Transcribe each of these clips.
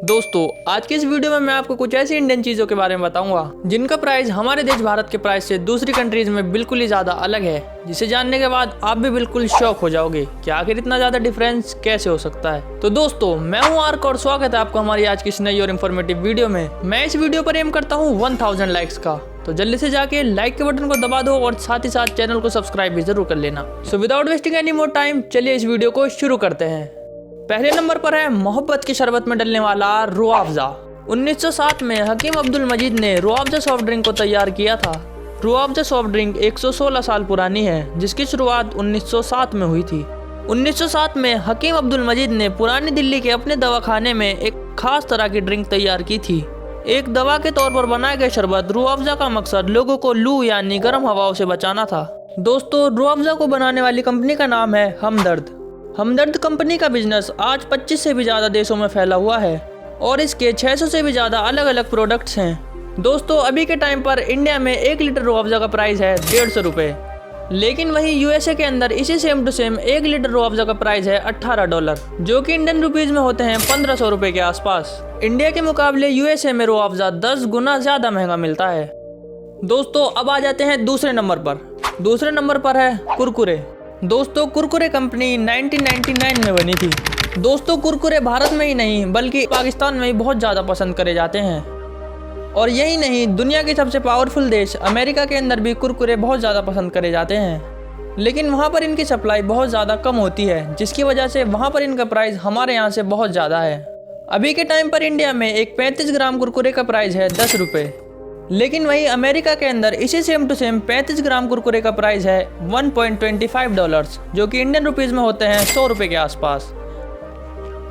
दोस्तों आज के इस वीडियो में मैं आपको कुछ ऐसी इंडियन चीज़ों के बारे में बताऊंगा जिनका प्राइस हमारे देश भारत के प्राइस से दूसरी कंट्रीज में बिल्कुल ही ज़्यादा अलग है, जिसे जानने के बाद आप भी बिल्कुल शॉक हो जाओगे कि आखिर इतना ज़्यादा डिफरेंस कैसे हो सकता है। तो दोस्तों मैं हूं आर्क और स्वागत है आपको हमारी आज की इस नई और इन्फॉर्मेटिव वीडियो में। मैं इस वीडियो पर एम करता हूँ 1000 लाइक्स का, तो जल्दी से जाके लाइक के बटन को दबा दो और साथ ही साथ चैनल को सब्सक्राइब भी जरूर कर लेना। So without wasting any more time चलिए इस वीडियो को शुरू करते हैं। पहले नंबर पर है मोहब्बत की शरबत में डलने वाला रूह अफ़ज़ा। 1907 में हकीम अब्दुल मजीद ने रूह अफ़ज़ा सॉफ्ट ड्रिंक को तैयार किया था। रूह अफ़ज़ा सॉफ्ट ड्रिंक 116 साल पुरानी है, जिसकी शुरुआत 1907 में हुई थी। 1907 में हकीम अब्दुल मजीद ने पुरानी दिल्ली के अपने दवाखाने में एक खास तरह की ड्रिंक तैयार की थी। एक दवा के तौर पर बनाए गए शरबत रूह अफ़ज़ा का मकसद लोगों को लू यानी गर्म हवाओं से बचाना था। दोस्तों रूह अफ़ज़ा को बनाने वाली कंपनी का नाम है हमदर्द। हमदर्द कंपनी का बिजनेस आज 25 से भी ज़्यादा देशों में फैला हुआ है और इसके 600 से भी ज़्यादा अलग अलग प्रोडक्ट्स हैं। दोस्तों अभी के टाइम पर इंडिया में 1 लीटर रूह अफ़ज़ा का प्राइस है 150 रुपये, लेकिन वहीं यूएसए के अंदर इसी same to same 1 litre Rooh Afza का प्राइस है $18, जो कि इंडियन रुपीज़ में होते हैं 1500 रुपये के आसपास। इंडिया के मुकाबले यूएसए में रूह अफ़ज़ा 10 गुना ज़्यादा महंगा मिलता है। दोस्तों अब आ जाते हैं दूसरे नंबर पर। दूसरे नंबर पर है कुरकुरे। दोस्तों कुरकुरे कंपनी 1999 में बनी थी। दोस्तों कुरकुरे भारत में ही नहीं बल्कि पाकिस्तान में भी बहुत ज़्यादा पसंद करे जाते हैं, और यही नहीं दुनिया के सबसे पावरफुल देश अमेरिका के अंदर भी कुरकुरे बहुत ज़्यादा पसंद करे जाते हैं, लेकिन वहाँ पर इनकी सप्लाई बहुत ज़्यादा कम होती है, जिसकी वजह से वहाँ पर इनका प्राइस हमारे यहाँ से बहुत ज़्यादा है। अभी के टाइम पर इंडिया में एक 35 ग्राम कुरकुरे का प्राइस है 10 रुपये, लेकिन वहीं अमेरिका के अंदर इसी सेम टू सेम 35 ग्राम कुरकुरे का प्राइस है $1.25, जो कि इंडियन रुपीज़ में होते हैं 100 रुपये के आसपास।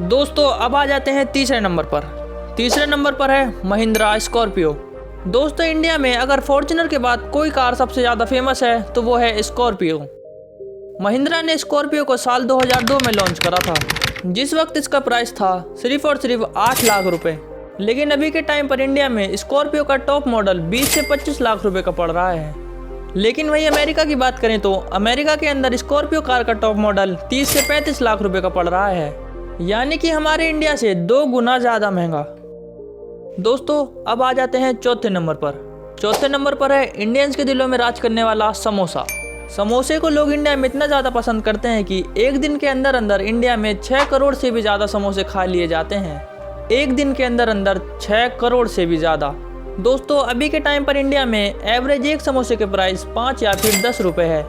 दोस्तों अब आ जाते हैं तीसरे नंबर पर। तीसरे नंबर पर है महिंद्रा स्कॉर्पियो। दोस्तों इंडिया में अगर फॉर्च्यूनर के बाद कोई कार सबसे ज़्यादा फेमस है तो वो है स्कॉर्पियो। महिंद्रा ने स्कॉर्पियो को साल 2002 में लॉन्च करा था, जिस वक्त इसका प्राइस था सिर्फ और सिर्फ 8 लाख रुपये, लेकिन अभी के टाइम पर इंडिया में स्कॉर्पियो का टॉप मॉडल 20 से 25 लाख रुपए का पड़ रहा है। लेकिन वहीं अमेरिका की बात करें तो अमेरिका के अंदर स्कॉर्पियो कार का टॉप मॉडल 30 से 35 लाख रुपए का पड़ रहा है, यानी कि हमारे इंडिया से 2 गुना ज़्यादा महंगा। दोस्तों अब आ जाते हैं चौथे नंबर पर। चौथे नंबर पर है इंडियंस के दिलों में राज करने वाला समोसा। समोसे को लोग इंडिया में इतना ज़्यादा पसंद करते हैं कि एक दिन के अंदर अंदर इंडिया में 6 करोड़ से भी ज़्यादा समोसे खा लिए जाते हैं। एक दिन के अंदर अंदर 6 करोड़ से भी ज़्यादा। दोस्तों अभी के टाइम पर इंडिया में एवरेज एक समोसे के प्राइस 5 या फिर 10 रुपये है।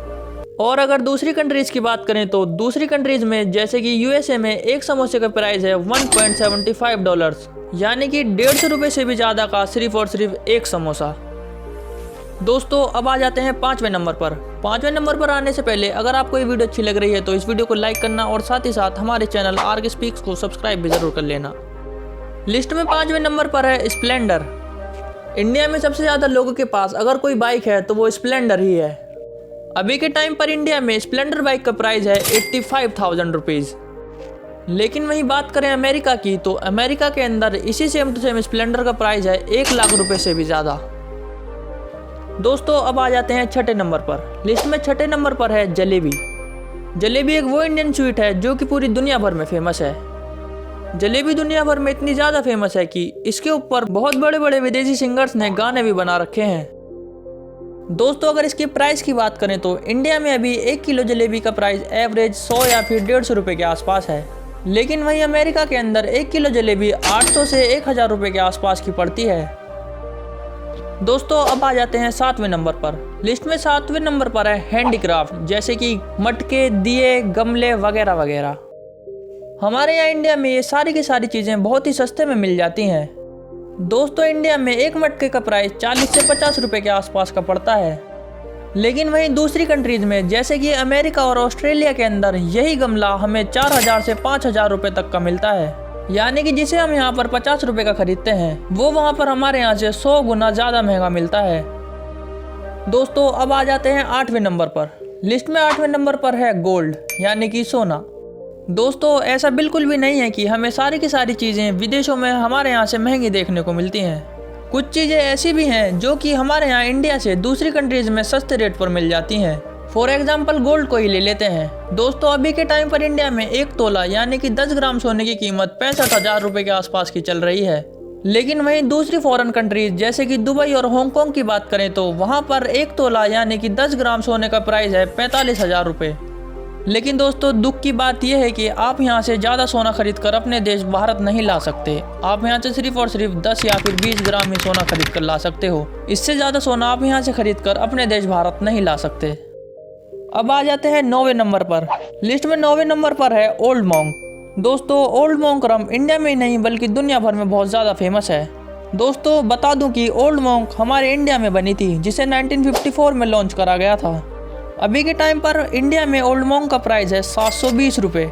और अगर दूसरी कंट्रीज़ की बात करें तो दूसरी कंट्रीज़ में जैसे कि यूएसए में एक समोसे का प्राइस है $1.75, यानी कि 150 रुपये से भी ज़्यादा का सिर्फ और सिर्फ एक समोसा। दोस्तों अब आ जाते हैं 5वें नंबर पर। 5वें नंबर पर आने से पहले अगर आपको ये वीडियो अच्छी लग रही है तो इस वीडियो को लाइक करना और साथ ही साथ हमारे चैनल आर्क स्पीक्स को सब्सक्राइब भी ज़रूर कर लेना। लिस्ट में 5वें नंबर पर है स्प्लेंडर। इंडिया में सबसे ज़्यादा लोगों के पास अगर कोई बाइक है तो वो स्प्लेंडर ही है। अभी के टाइम पर इंडिया में स्प्लेंडर बाइक का प्राइस है 85,000 रुपीज़, लेकिन वहीं बात करें अमेरिका की तो अमेरिका के अंदर इसी सेम टू सेम स्प्लेंडर का प्राइस है 1 लाख रुपये से भी ज़्यादा। दोस्तों अब आ जाते हैं छठे नंबर पर। लिस्ट में छठे नंबर पर है जलेबी। जलेबी एक वो इंडियन स्वीट है जो कि पूरी दुनिया भर में फेमस है। जलेबी दुनिया भर में इतनी ज़्यादा फेमस है कि इसके ऊपर बहुत बड़े बड़े विदेशी सिंगर्स ने गाने भी बना रखे हैं। दोस्तों अगर इसकी प्राइस की बात करें तो इंडिया में अभी 1 किलो जलेबी का प्राइस एवरेज 100 या फिर 150 रुपये के आसपास है, लेकिन वहीं अमेरिका के अंदर 1 किलो जलेबी 800 से 1000 रुपये के आसपास की पड़ती है। दोस्तों अब आ जाते हैं 7वें नंबर पर। लिस्ट में 7वें नंबर पर है हैंडीक्राफ्ट, जैसे कि मटके, दिए, गमले वगैरह वगैरह। हमारे यहाँ इंडिया में ये सारी की सारी चीज़ें बहुत ही सस्ते में मिल जाती हैं। दोस्तों इंडिया में एक मटके का प्राइस 40 से 50 रुपये के आसपास का पड़ता है, लेकिन वहीं दूसरी कंट्रीज़ में जैसे कि अमेरिका और ऑस्ट्रेलिया के अंदर यही गमला हमें 4000 से 5000 रुपये तक का मिलता है, यानी कि जिसे हम यहाँ पर 50 रुपये का खरीदते हैं वो वहाँ पर हमारे यहाँ से 100 गुना ज़्यादा महंगा मिलता है। दोस्तों अब आ जाते हैं 8वें नंबर पर। लिस्ट में 8वें नंबर पर है गोल्ड, यानी कि सोना। दोस्तों ऐसा बिल्कुल भी नहीं है कि हमें सारी की सारी चीज़ें विदेशों में हमारे यहाँ से महंगी देखने को मिलती हैं। कुछ चीज़ें ऐसी भी हैं जो कि हमारे यहाँ इंडिया से दूसरी कंट्रीज़ में सस्ते रेट पर मिल जाती हैं। फॉर एग्जाम्पल गोल्ड को ही ले लेते हैं। दोस्तों अभी के टाइम पर इंडिया में 1 तोला यानी कि 10 ग्राम सोने की कीमत 65,000 रुपए के आसपास की चल रही है। लेकिन वहीं दूसरी फॉरेन कंट्रीज जैसे कि दुबई और हांगकांग की बात करें तो वहां पर 1 तोला यानी कि 10 ग्राम सोने का प्राइस है 45,000 रुपये। लेकिन दोस्तों दुख की बात यह है कि आप यहां से ज़्यादा सोना खरीद कर अपने देश भारत नहीं ला सकते। आप यहां से सिर्फ और सिर्फ 10 या फिर 20 ग्राम ही सोना खरीद कर ला सकते हो। इससे ज़्यादा सोना आप यहां से खरीद कर अपने देश भारत नहीं ला सकते। अब आ जाते हैं 9वें नंबर पर। लिस्ट में 9वें नंबर पर है ओल्ड मोंक। दोस्तों ओल्ड मोंक रम इंडिया में ही नहीं बल्कि दुनिया भर में बहुत ज़्यादा फेमस है। दोस्तों बता दूं कि ओल्ड मोंक हमारे इंडिया में बनी थी, जिसे 1954 में लॉन्च करा गया था। अभी के टाइम पर इंडिया में ओल्ड मोंक का प्राइस है 720 रुपये।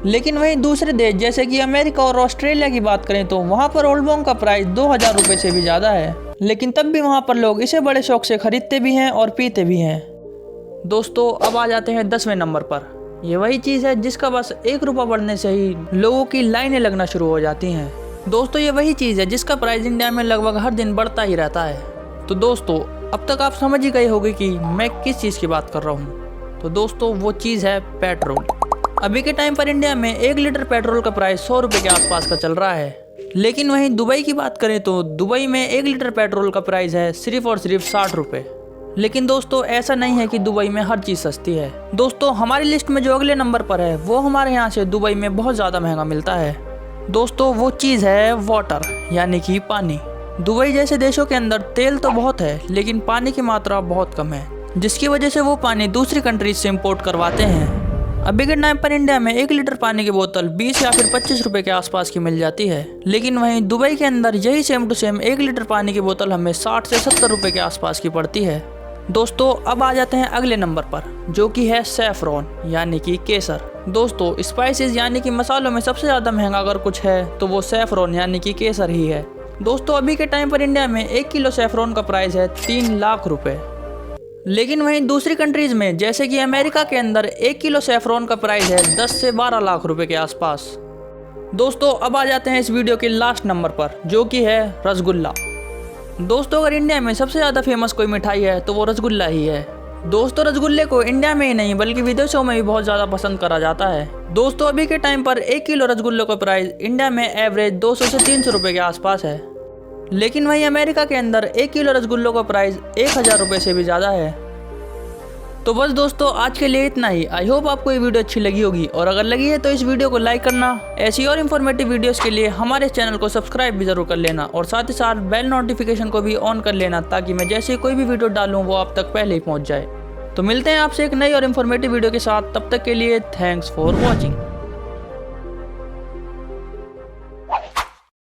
लेकिन वहीं दूसरे देश जैसे कि अमेरिका और ऑस्ट्रेलिया की बात करें तो वहाँ पर ओल्ड मोंक का प्राइस 2000 रुपये से भी ज़्यादा है। लेकिन तब भी वहाँ पर लोग इसे बड़े शौक से खरीदते भी हैं और पीते भी हैं। दोस्तों अब आ जाते हैं 10वें नंबर पर। ये वही चीज़ है जिसका बस 1 रुपया बढ़ने से ही लोगों की लाइनें लगना शुरू हो जाती हैं। दोस्तों ये वही चीज़ है जिसका प्राइस इंडिया में लगभग हर दिन बढ़ता ही रहता है। तो दोस्तों अब तक आप समझ ही गए होंगे कि मैं किस चीज़ की बात कर रहा हूँ। तो दोस्तों वो चीज़ है पेट्रोल। अभी के टाइम पर इंडिया में 1 लीटर पेट्रोल का प्राइस 100 रुपये के आसपास का चल रहा है। लेकिन वहीं दुबई की बात करें तो दुबई में 1 लीटर पेट्रोल का प्राइस है सिर्फ और सिर्फ 60 रुपये। लेकिन दोस्तों ऐसा नहीं है कि दुबई में हर चीज़ सस्ती है। दोस्तों हमारी लिस्ट में जो अगले नंबर पर है वो हमारे यहाँ से दुबई में बहुत ज़्यादा महंगा मिलता है। दोस्तों वो चीज़ है वाटर यानी कि पानी। दुबई जैसे देशों के अंदर तेल तो बहुत है लेकिन पानी की मात्रा बहुत कम है, जिसकी वजह से वो पानी दूसरी कंट्रीज से इम्पोर्ट करवाते हैं। अभी के टाइम पर इंडिया में 1 लीटर पानी की बोतल 20 या फिर 25 रुपये के आसपास की मिल जाती है। लेकिन वहीं दुबई के अंदर यही सेम टू सेम 1 लीटर पानी की बोतल हमें 60 से 70 रुपये के आसपास की पड़ती है। दोस्तों अब आ जाते हैं अगले नंबर पर जो कि है सैफरॉन यानी कि केसर। दोस्तों स्पाइसेस यानी कि मसालों में सबसे ज़्यादा महंगा अगर कुछ है तो वो सैफरॉन यानी कि केसर ही है। दोस्तों अभी के टाइम पर इंडिया में 1 किलो सैफरॉन का प्राइस है 3 लाख रुपए। लेकिन वहीं दूसरी कंट्रीज में जैसे कि अमेरिका के अंदर 1 किलो सैफरॉन का प्राइस है 10 से 12 लाख रुपए के आसपास। दोस्तों अब आ जाते हैं इस वीडियो के लास्ट नंबर पर जो कि है रसगुल्ला। दोस्तों अगर इंडिया में सबसे ज़्यादा फेमस कोई मिठाई है तो वो रसगुल्ला ही है। दोस्तों रसगुल्ले को इंडिया में ही नहीं बल्कि विदेशों में भी बहुत ज़्यादा पसंद करा जाता है। दोस्तों अभी के टाइम पर 1 किलो रसगुल्ले का प्राइस इंडिया में एवरेज 200 से 300 रुपये के आसपास है। लेकिन वहीं अमेरिका के अंदर 1 किलो रसगुल्लों का प्राइस 1000 रुपये से भी ज़्यादा है। तो बस दोस्तों आज के लिए इतना ही। आई होप आपको ये वीडियो अच्छी लगी होगी और अगर लगी है तो इस वीडियो को लाइक करना। ऐसी और इन्फॉर्मेटिव वीडियोस के लिए हमारे चैनल को सब्सक्राइब भी जरूर कर लेना और साथ ही साथ बेल नोटिफिकेशन को भी ऑन कर लेना ताकि मैं जैसे कोई भी वीडियो डालूँ वो आप तक पहले ही पहुँच जाए। तो मिलते हैं आपसे एक नई और इन्फॉर्मेटिव वीडियो के साथ। तब तक के लिए थैंक्स फॉर वॉचिंग।